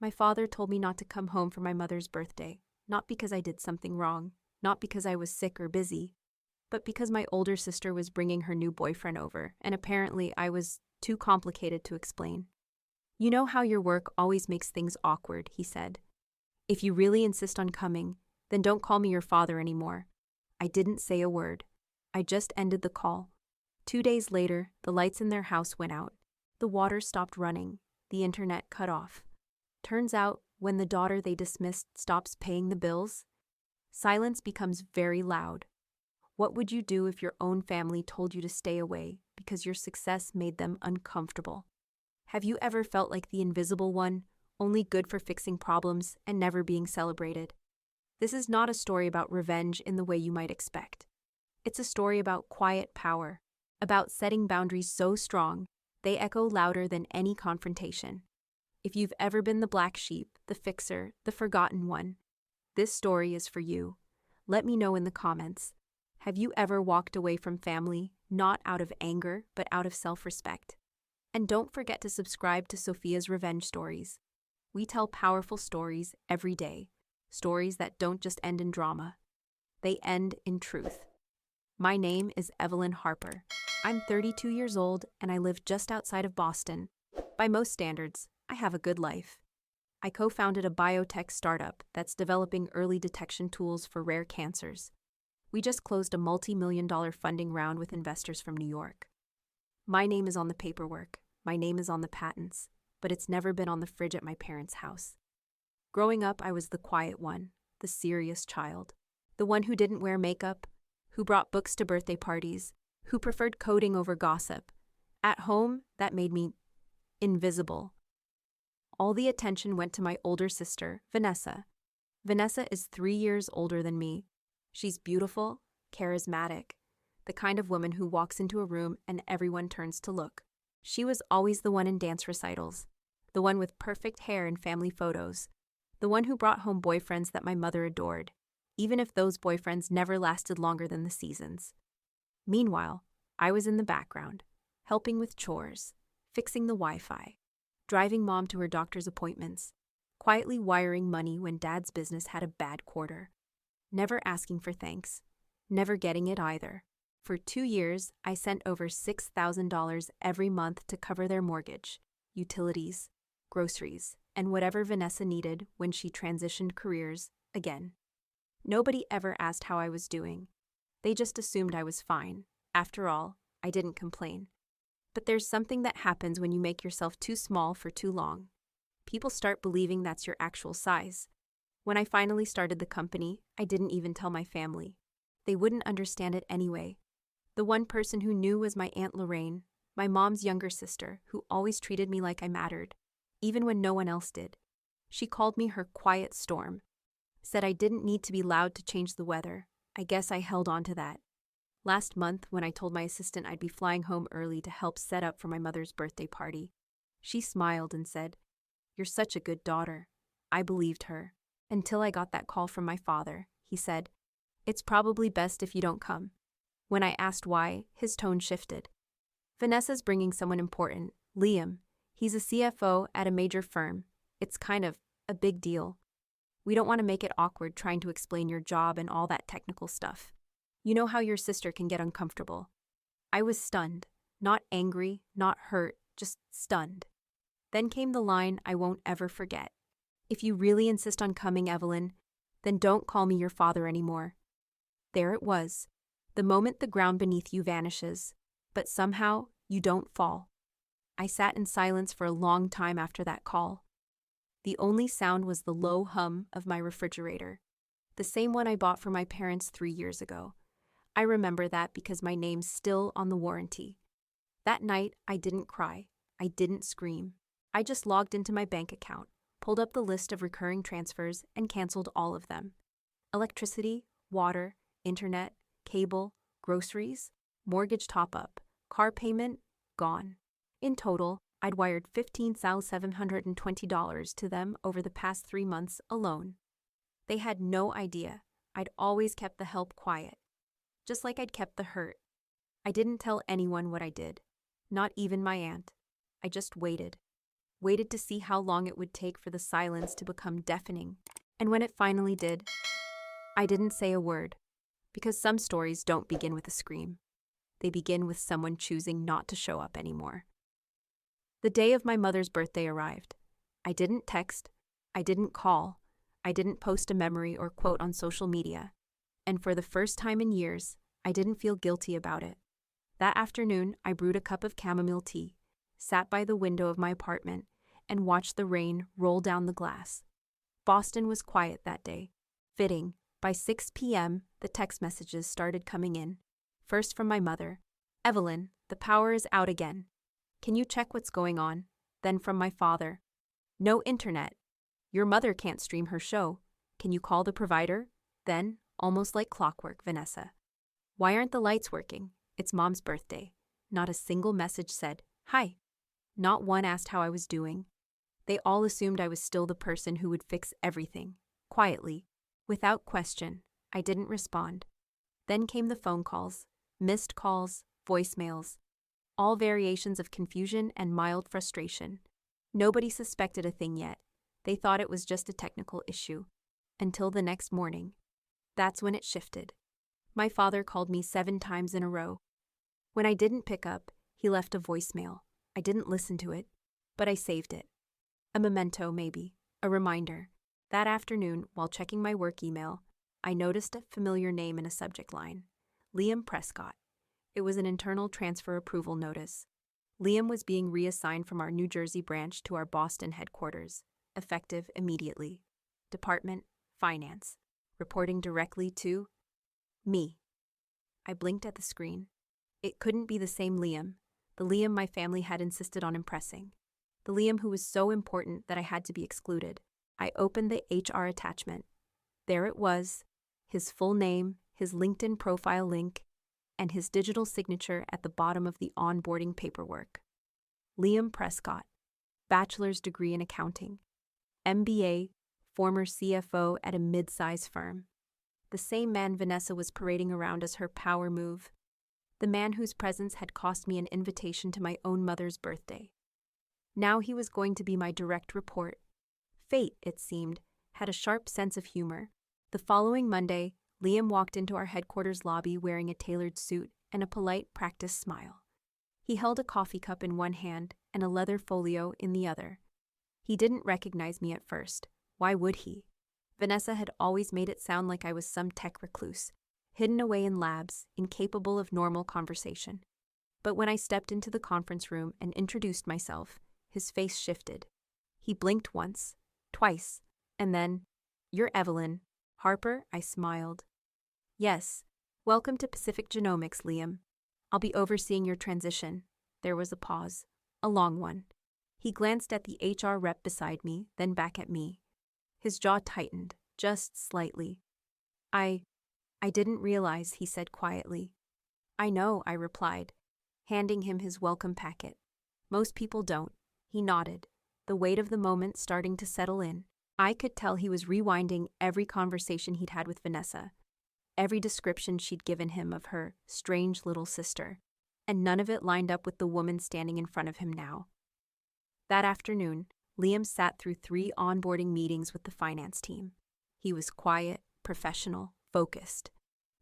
My father told me not to come home for my mother's birthday, not because I did something wrong, not because I was sick or busy, but because my older sister was bringing her new boyfriend over, and apparently I was too complicated to explain. You know how your work always makes things awkward, he said. If you really insist on coming, then don't call me your father anymore. I didn't say a word. I just ended the call. 2 days later, the lights in their house went out. The water stopped running. The internet cut off. Turns out, when the daughter they dismissed stops paying the bills, silence becomes very loud. What would you do if your own family told you to stay away because your success made them uncomfortable? Have you ever felt like the invisible one, only good for fixing problems and never being celebrated? This is not a story about revenge in the way you might expect. It's a story about quiet power, about setting boundaries so strong they echo louder than any confrontation. If you've ever been the black sheep, the fixer, the forgotten one, this story is for you. Let me know in the comments. Have you ever walked away from family, not out of anger, but out of self-respect? And don't forget to subscribe to Sophia's Revenge Stories. We tell powerful stories every day, stories that don't just end in drama. They end in truth. My name is Evelyn Harper. I'm 32 years old and I live just outside of Boston. By most standards, I have a good life. I co-founded a biotech startup that's developing early detection tools for rare cancers. We just closed a multi-million-dollar funding round with investors from New York. My name is on the paperwork, my name is on the patents, but it's never been on the fridge at my parents' house. Growing up, I was the quiet one, the serious child, the one who didn't wear makeup, who brought books to birthday parties, who preferred coding over gossip. At home, that made me invisible. All the attention went to my older sister, Vanessa. Vanessa is 3 years older than me. She's beautiful, charismatic, the kind of woman who walks into a room and everyone turns to look. She was always the one in dance recitals, the one with perfect hair in family photos, the one who brought home boyfriends that my mother adored, even if those boyfriends never lasted longer than the seasons. Meanwhile, I was in the background, helping with chores, fixing the Wi-Fi, driving mom to her doctor's appointments, quietly wiring money when dad's business had a bad quarter, never asking for thanks, never getting it either. For 2 years, I sent over $6,000 every month to cover their mortgage, utilities, groceries, and whatever Vanessa needed when she transitioned careers again. Nobody ever asked how I was doing. They just assumed I was fine. After all, I didn't complain. But there's something that happens when you make yourself too small for too long. People start believing that's your actual size. When I finally started the company, I didn't even tell my family. They wouldn't understand it anyway. The one person who knew was my Aunt Lorraine, my mom's younger sister, who always treated me like I mattered, even when no one else did. She called me her quiet storm, said I didn't need to be loud to change the weather. I guess I held on to that. Last month, when I told my assistant I'd be flying home early to help set up for my mother's birthday party, she smiled and said, "You're such a good daughter." I believed her. Until I got that call from my father. He said, "It's probably best if you don't come." When I asked why, his tone shifted. "Vanessa's bringing someone important, Liam. He's a CFO at a major firm. It's kind of a big deal. We don't want to make it awkward trying to explain your job and all that technical stuff. You know how your sister can get uncomfortable." I was stunned. Not angry, not hurt, just stunned. Then came the line I won't ever forget. "If you really insist on coming, Evelyn, then don't call me your father anymore." There it was. The moment the ground beneath you vanishes, but somehow you don't fall. I sat in silence for a long time after that call. The only sound was the low hum of my refrigerator, the same one I bought for my parents 3 years ago. I remember that because my name's still on the warranty. That night, I didn't cry. I didn't scream. I just logged into my bank account, pulled up the list of recurring transfers, and canceled all of them. Electricity, water, internet, cable, groceries, mortgage top-up, car payment, gone. In total, I'd wired $15,720 to them over the past 3 months alone. They had no idea. I'd always kept the help quiet, just like I'd kept the hurt. I didn't tell anyone what I did, not even my aunt. I just waited. waited to see how long it would take for the silence to become deafening. And when it finally did, I didn't say a word, because some stories don't begin with a scream. They begin with someone choosing not to show up anymore. The day of my mother's birthday arrived. I didn't text, I didn't call, I didn't post a memory or quote on social media. And for the first time in years, I didn't feel guilty about it. That afternoon, I brewed a cup of chamomile tea, sat by the window of my apartment, and watched the rain roll down the glass. Boston was quiet that day. Fitting, by 6 p.m., the text messages started coming in. First from my mother, "Evelyn, the power is out again. Can you check what's going on?" Then from my father, "No internet. Your mother can't stream her show. Can you call the provider?" Then, almost like clockwork, Vanessa, "Why aren't the lights working? It's Mom's birthday." Not a single message said, "Hi." Not one asked how I was doing. They all assumed I was still the person who would fix everything. Quietly, without question, I didn't respond. Then came the phone calls, missed calls, voicemails, all variations of confusion and mild frustration. Nobody suspected a thing yet. They thought it was just a technical issue. Until the next morning. That's when it shifted. My father called me 7 times in a row. When I didn't pick up, he left a voicemail. I didn't listen to it, but I saved it. A memento, maybe. A reminder. That afternoon, while checking my work email, I noticed a familiar name in a subject line. Liam Prescott. It was an internal transfer approval notice. Liam was being reassigned from our New Jersey branch to our Boston headquarters, effective immediately. Department, Finance. Reporting directly to me. I blinked at the screen. It couldn't be the same Liam, the Liam my family had insisted on impressing, the Liam who was so important that I had to be excluded. I opened the HR attachment. There it was, his full name, his LinkedIn profile link, and his digital signature at the bottom of the onboarding paperwork. Liam Prescott, bachelor's degree in accounting, MBA, former CFO at a mid-size firm. The same man Vanessa was parading around as her power move. The man whose presence had cost me an invitation to my own mother's birthday. Now he was going to be my direct report. Fate, it seemed, had a sharp sense of humor. The following Monday, Liam walked into our headquarters lobby wearing a tailored suit and a polite, practiced smile. He held a coffee cup in one hand and a leather folio in the other. He didn't recognize me at first. Why would he? Vanessa had always made it sound like I was some tech recluse, hidden away in labs, incapable of normal conversation. But when I stepped into the conference room and introduced myself, his face shifted. He blinked once, twice, and then, "You're Evelyn Harper?" I smiled. "Yes. Welcome to Pacific Genomics, Liam. I'll be overseeing your transition." There was a pause, a long one. He glanced at the HR rep beside me, then back at me. His jaw tightened, just slightly. I didn't realize," he said quietly. "I know," I replied, handing him his welcome packet. "Most people don't." He nodded, the weight of the moment starting to settle in. I could tell he was rewinding every conversation he'd had with Vanessa, every description she'd given him of her strange little sister, and none of it lined up with the woman standing in front of him now. That afternoon, Liam sat through 3 onboarding meetings with the finance team. He was quiet, professional, focused.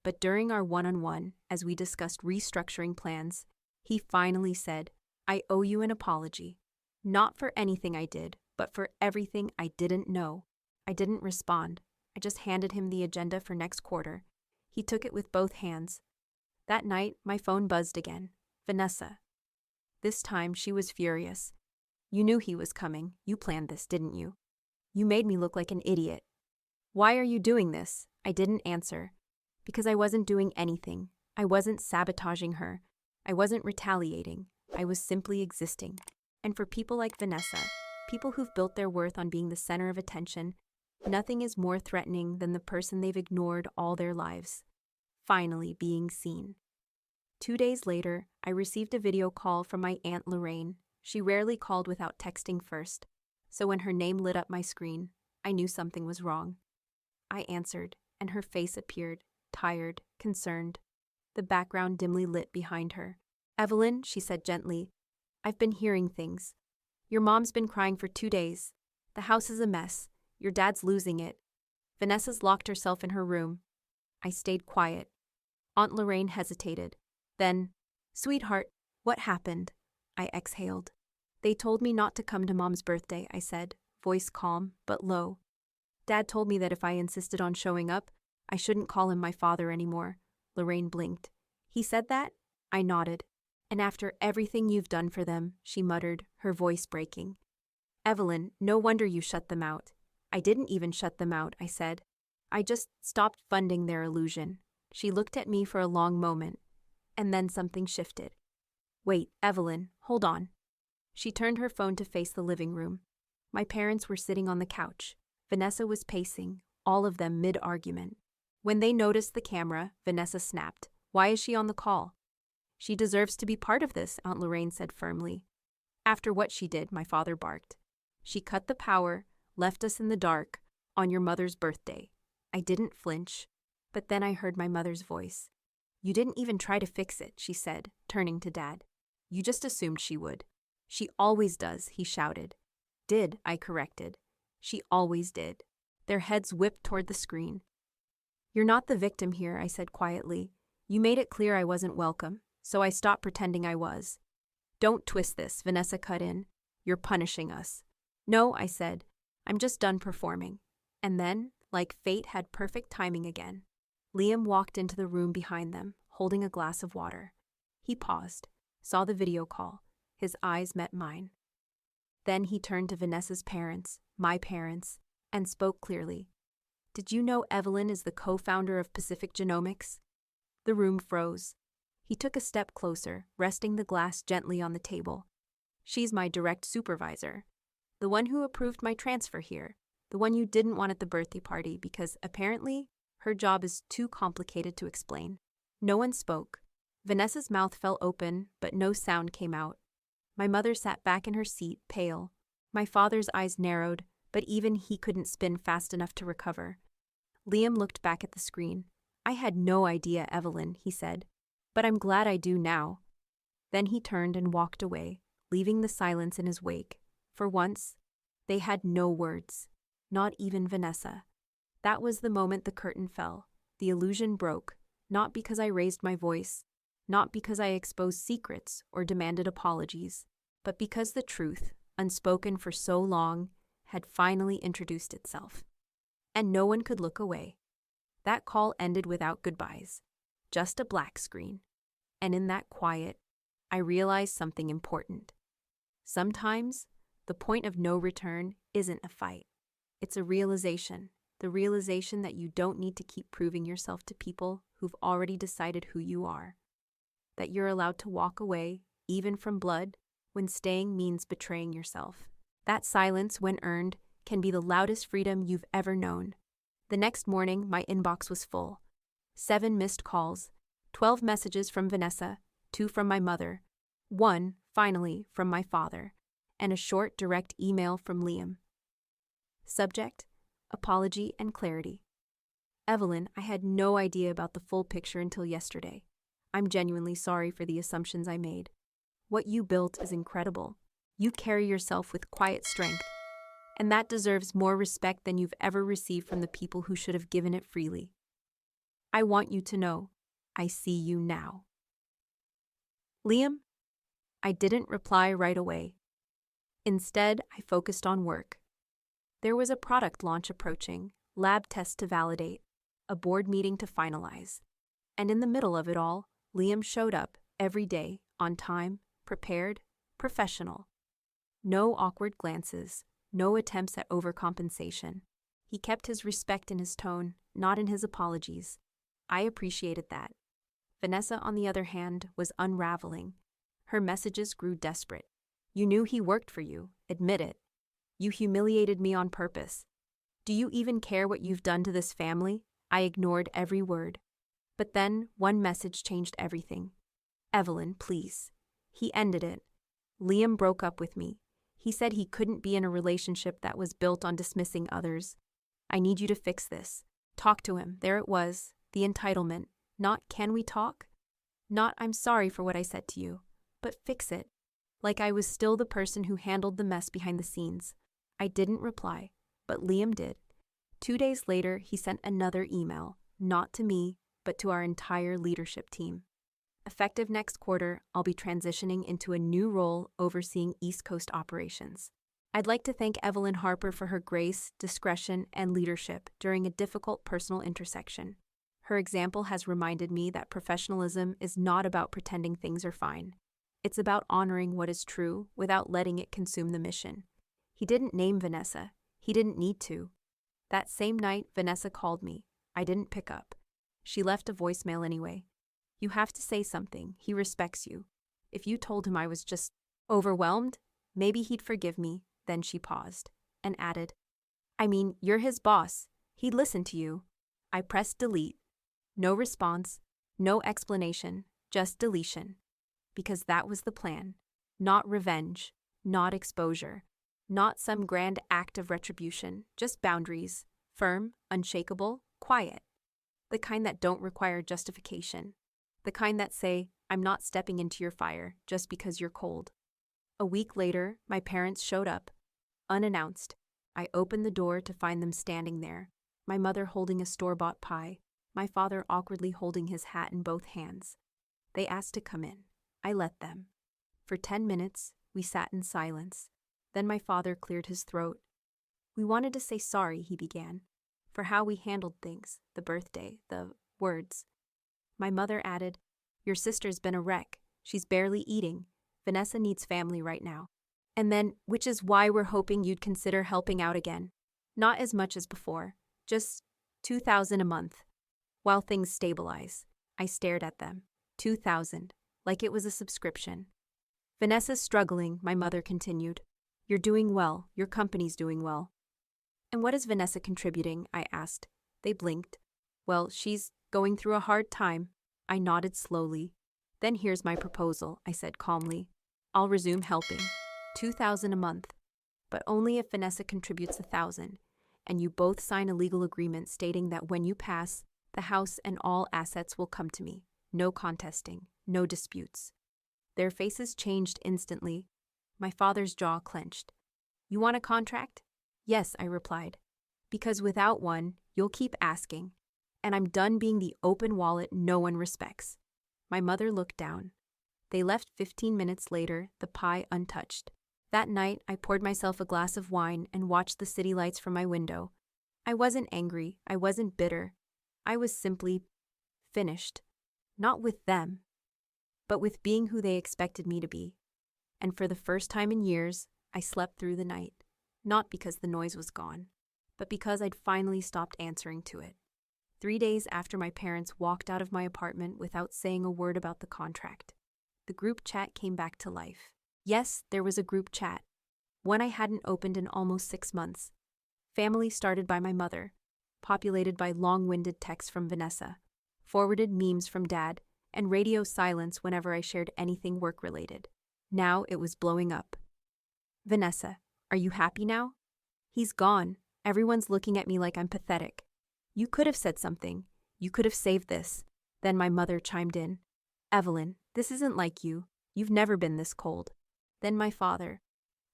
But during our one-on-one, as we discussed restructuring plans, he finally said, "I owe you an apology. Not for anything I did, but for everything I didn't know." I didn't respond. I just handed him the agenda for next quarter. He took it with both hands. That night, my phone buzzed again. Vanessa. This time, she was furious. "You knew he was coming. You planned this, didn't you? You made me look like an idiot." "Why are you doing this?" I didn't answer. Because I wasn't doing anything. I wasn't sabotaging her. I wasn't retaliating. I was simply existing. And for people like Vanessa, people who've built their worth on being the center of attention, nothing is more threatening than the person they've ignored all their lives. Finally being seen. 2 days later, I received a video call from my Aunt Lorraine. She rarely called without texting first, so when her name lit up my screen, I knew something was wrong. I answered, and her face appeared, tired, concerned, the background dimly lit behind her. "Evelyn," she said gently, "I've been hearing things. Your mom's been crying for 2 days. The house is a mess. Your dad's losing it. Vanessa's locked herself in her room. I stayed quiet. Aunt Lorraine hesitated. Then, "Sweetheart, what happened?" I exhaled. "They told me not to come to Mom's birthday," I said, voice calm but low. "Dad told me that if I insisted on showing up, I shouldn't call him my father anymore." Lorraine blinked. "He said that?" I nodded. "And after everything you've done for them," she muttered, her voice breaking. "Evelyn, no wonder you shut them out." "I didn't even shut them out," I said. "I just stopped funding their illusion." She looked at me for a long moment, and then something shifted. "Wait, Evelyn, hold on." She turned her phone to face the living room. My parents were sitting on the couch. Vanessa was pacing, all of them mid-argument. When they noticed the camera, Vanessa snapped. "Why is she on the call?" "She deserves to be part of this," Aunt Lorraine said firmly. "After what she did," my father barked. "She cut the power, left us in the dark, on your mother's birthday." I didn't flinch, but then I heard my mother's voice. "You didn't even try to fix it," she said, turning to Dad. "You just assumed she would." "She always does," he shouted. "Did," I corrected. "She always did." Their heads whipped toward the screen. "You're not the victim here," I said quietly. "You made it clear I wasn't welcome, so I stopped pretending I was." "Don't twist this," Vanessa cut in. "You're punishing us." "No," I said. "I'm just done performing." And then, like fate had perfect timing again, Liam walked into the room behind them, holding a glass of water. He paused, saw the video call. His eyes met mine. Then he turned to Vanessa's parents, my parents, and spoke clearly. "Did you know Evelyn is the co-founder of Pacific Genomics?" The room froze. He took a step closer, resting the glass gently on the table. "She's my direct supervisor. The one who approved my transfer here. The one you didn't want at the birthday party because, apparently, her job is too complicated to explain." No one spoke. Vanessa's mouth fell open, but no sound came out. My mother sat back in her seat, pale. My father's eyes narrowed, but even he couldn't spin fast enough to recover. Liam looked back at the screen. "I had no idea, Evelyn," he said. "But I'm glad I do now." Then he turned and walked away, leaving the silence in his wake. For once, they had no words. Not even Vanessa. That was the moment the curtain fell. The illusion broke, not because I raised my voice, not because I exposed secrets or demanded apologies, but because the truth, unspoken for so long, had finally introduced itself. And no one could look away. That call ended without goodbyes, just a black screen. And in that quiet, I realized something important. Sometimes, the point of no return isn't a fight. It's a realization, the realization that you don't need to keep proving yourself to people who've already decided who you are. That you're allowed to walk away, even from blood, when staying means betraying yourself. That silence, when earned, can be the loudest freedom you've ever known. The next morning, my inbox was full. 7 missed calls, 12 messages from Vanessa, 2 from my mother, 1, finally, from my father, and a short, direct email from Liam. Subject: apology and clarity. Evelyn, I had no idea about the full picture until yesterday. I'm genuinely sorry for the assumptions I made. What you built is incredible. You carry yourself with quiet strength, and that deserves more respect than you've ever received from the people who should have given it freely. I want you to know, I see you now. Liam? I didn't reply right away. Instead, I focused on work. There was a product launch approaching, lab tests to validate, a board meeting to finalize. And in the middle of it all, Liam showed up every day, on time, prepared, professional. No awkward glances, no attempts at overcompensation. He kept his respect in his tone, not in his apologies. I appreciated that. Vanessa, on the other hand, was unraveling. Her messages grew desperate. You knew he worked for you, admit it. You humiliated me on purpose. Do you even care what you've done to this family? I ignored every word. But then, one message changed everything. Evelyn, please. He ended it. Liam broke up with me. He said he couldn't be in a relationship that was built on dismissing others. I need you to fix this. Talk to him. There it was. The entitlement. Not, can we talk? Not, I'm sorry for what I said to you. But fix it. like I was still the person who handled the mess behind the scenes. I didn't reply, but Liam did. 2 days later, he sent another email, not to me, but to our entire leadership team. Effective next quarter, I'll be transitioning into a new role overseeing East Coast operations. I'd like to thank Evelyn Harper for her grace, discretion, and leadership during a difficult personal intersection. Her example has reminded me that professionalism is not about pretending things are fine. It's about honoring what is true without letting it consume the mission. He didn't name Vanessa. He didn't need to. That same night, Vanessa called me. I didn't pick up. She left a voicemail anyway. You have to say something. He respects you. If you told him I was just overwhelmed, maybe he'd forgive me. Then she paused and added, I mean, you're his boss. He'd listen to you. I pressed delete. No response, no explanation, just deletion. Because that was the plan. Not revenge, not exposure, not some grand act of retribution, just boundaries, firm, unshakable, quiet. The kind that don't require justification. The kind that say, I'm not stepping into your fire just because you're cold. A week later, my parents showed up, unannounced. I opened the door to find them standing there, my mother holding a store-bought pie, my father awkwardly holding his hat in both hands. They asked to come in. I let them. For 10 minutes, we sat in silence. Then my father cleared his throat. We wanted to say sorry, he began, for how we handled things, the birthday, the words. My mother added, Your sister's been a wreck. She's barely eating. Vanessa needs family right now. And then, which is why we're hoping you'd consider helping out again. Not as much as before, just $2,000 a month. While things stabilize, I stared at them. $2,000, like it was a subscription. Vanessa's struggling, my mother continued. You're doing well, your company's doing well. And what is Vanessa contributing? I asked. They blinked. Well, she's going through a hard time. I nodded slowly. Then here's my proposal, I said calmly. I'll resume helping. $2,000 a month. But only if Vanessa contributes $1,000, and you both sign a legal agreement stating that when you pass, the house and all assets will come to me. No contesting, no disputes. Their faces changed instantly. My father's jaw clenched. You want a contract? Yes, I replied. Because without one, you'll keep asking. And I'm done being the open wallet no one respects. My mother looked down. They left 15 minutes later, the pie untouched. That night, I poured myself a glass of wine and watched the city lights from my window. I wasn't angry. I wasn't bitter. I was simply finished. Not with them, but with being who they expected me to be. And for the first time in years, I slept through the night. Not because the noise was gone, but because I'd finally stopped answering to it. 3 days after my parents walked out of my apartment without saying a word about the contract, the group chat came back to life. Yes, there was a group chat, one I hadn't opened in almost 6 months. Family started by my mother, populated by long-winded texts from Vanessa, forwarded memes from Dad, and radio silence whenever I shared anything work-related. Now it was blowing up. Vanessa, are you happy now? He's gone. Everyone's looking at me like I'm pathetic. You could have said something. You could have saved this. Then my mother chimed in. Evelyn, this isn't like you. You've never been this cold. Then my father.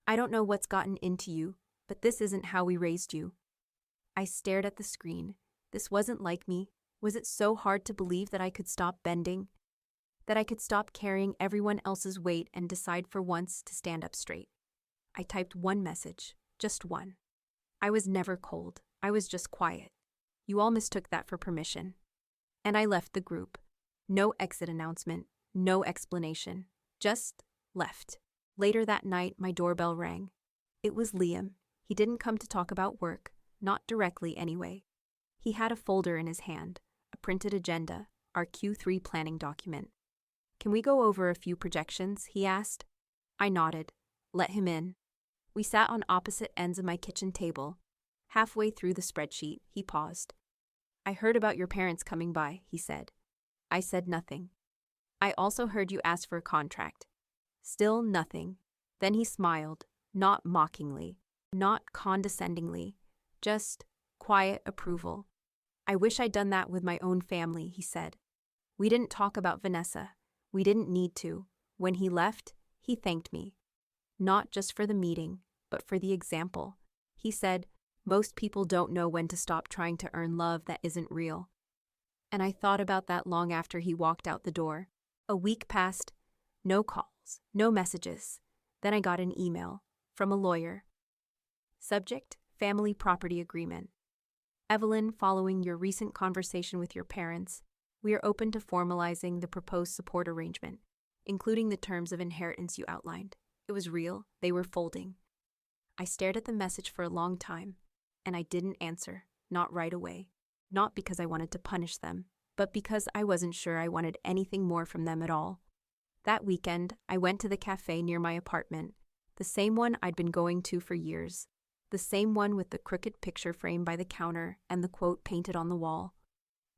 I don't know what's gotten into you, but this isn't how we raised you. I stared at the screen. This wasn't like me. Was it so hard to believe that I could stop bending? That I could stop carrying everyone else's weight and decide for once to stand up straight? I typed one message, just one. I was never cold. I was just quiet. You all mistook that for permission. And I left the group. No exit announcement, no explanation. Just left. Later that night, my doorbell rang. It was Liam. He didn't come to talk about work, not directly anyway. He had a folder in his hand, a printed agenda, our Q3 planning document. Can we go over a few projections? He asked. I nodded. Let him in. We sat on opposite ends of my kitchen table. Halfway through the spreadsheet, he paused. I heard about your parents coming by, he said. I said nothing. I also heard you ask for a contract. Still nothing. Then he smiled, not mockingly, not condescendingly, just quiet approval. I wish I'd done that with my own family, he said. We didn't talk about Vanessa. We didn't need to. When he left, he thanked me. Not just for the meeting, but for the example. He said, "Most people don't know when to stop trying to earn love that isn't real." And I thought about that long after he walked out the door. A week passed, no calls, no messages. Then I got an email from a lawyer. Subject: Family Property Agreement. Evelyn, following your recent conversation with your parents, we are open to formalizing the proposed support arrangement, including the terms of inheritance you outlined. It was real, they were folding. I stared at the message for a long time, and I didn't answer, not right away. Not because I wanted to punish them, but because I wasn't sure I wanted anything more from them at all. That weekend, I went to the cafe near my apartment, the same one I'd been going to for years, the same one with the crooked picture frame by the counter and the quote painted on the wall.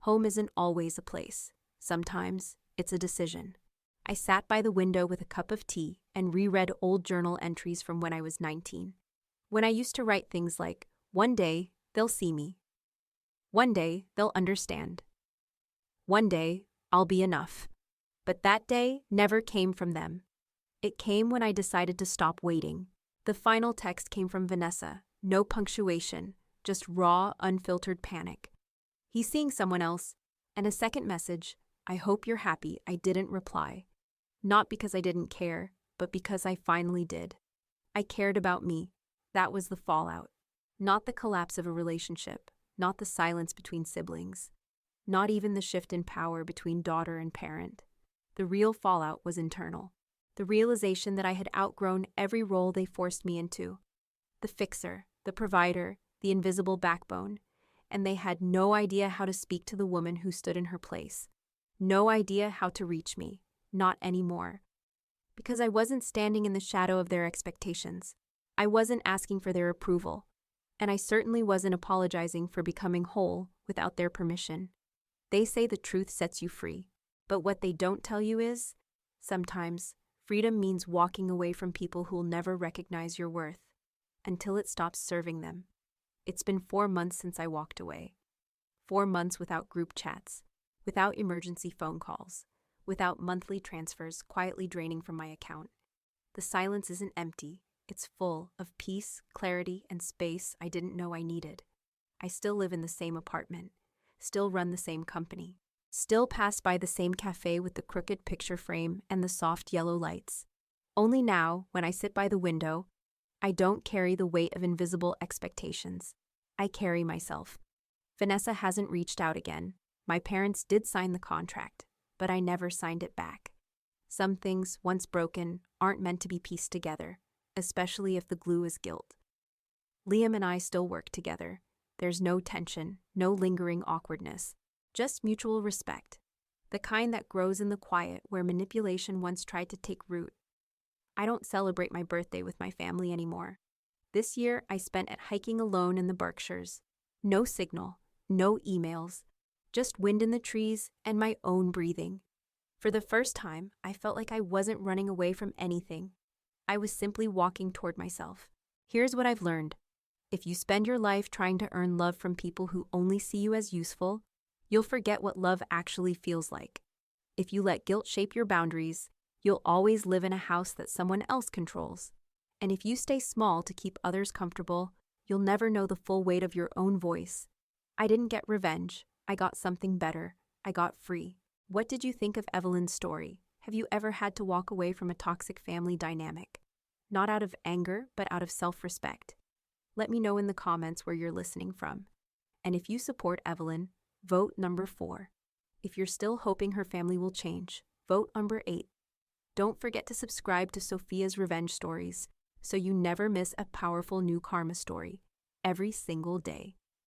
Home isn't always a place. Sometimes it's a decision. I sat by the window with a cup of tea and reread old journal entries from when I was 19. When I used to write things like, "One day, they'll see me. One day, they'll understand. One day, I'll be enough." But that day never came from them. It came when I decided to stop waiting. The final text came from Vanessa, no punctuation, just raw, unfiltered panic. "He's seeing someone else." And a second message, "I hope you're happy." I didn't reply. Not because I didn't care, but because I finally did. I cared about me. That was the fallout. Not the collapse of a relationship, not the silence between siblings, not even the shift in power between daughter and parent. The real fallout was internal. The realization that I had outgrown every role they forced me into. The fixer, the provider, the invisible backbone. And they had no idea how to speak to the woman who stood in her place. No idea how to reach me. Not anymore. Because I wasn't standing in the shadow of their expectations. I wasn't asking for their approval. And I certainly wasn't apologizing for becoming whole without their permission. They say the truth sets you free. But what they don't tell you is, sometimes, freedom means walking away from people who'll never recognize your worth, until it stops serving them. It's been 4 months since I walked away. 4 months without group chats, without emergency phone calls, without monthly transfers quietly draining from my account. The silence isn't empty, it's full of peace, clarity, and space I didn't know I needed. I still live in the same apartment, still run the same company, still pass by the same cafe with the crooked picture frame and the soft yellow lights. Only now, when I sit by the window, I don't carry the weight of invisible expectations. I carry myself. Vanessa hasn't reached out again. My parents did sign the contract, but I never signed it back. Some things, once broken, aren't meant to be pieced together, especially if the glue is guilt. Liam and I still work together. There's no tension, no lingering awkwardness, just mutual respect. The kind that grows in the quiet where manipulation once tried to take root. I don't celebrate my birthday with my family anymore. This year, I spent it hiking alone in the Berkshires. No signal, no emails, just wind in the trees and my own breathing. For the first time, I felt like I wasn't running away from anything. I was simply walking toward myself. Here's what I've learned. If you spend your life trying to earn love from people who only see you as useful, you'll forget what love actually feels like. If you let guilt shape your boundaries, you'll always live in a house that someone else controls. And if you stay small to keep others comfortable, you'll never know the full weight of your own voice. I didn't get revenge. I got something better. I got free. What did you think of Evelyn's story? Have you ever had to walk away from a toxic family dynamic? Not out of anger, but out of self-respect. Let me know in the comments where you're listening from. And if you support Evelyn, vote number 4. If you're still hoping her family will change, vote number 8. Don't forget to subscribe to Sophia's Revenge Stories so you never miss a powerful new karma story every single day.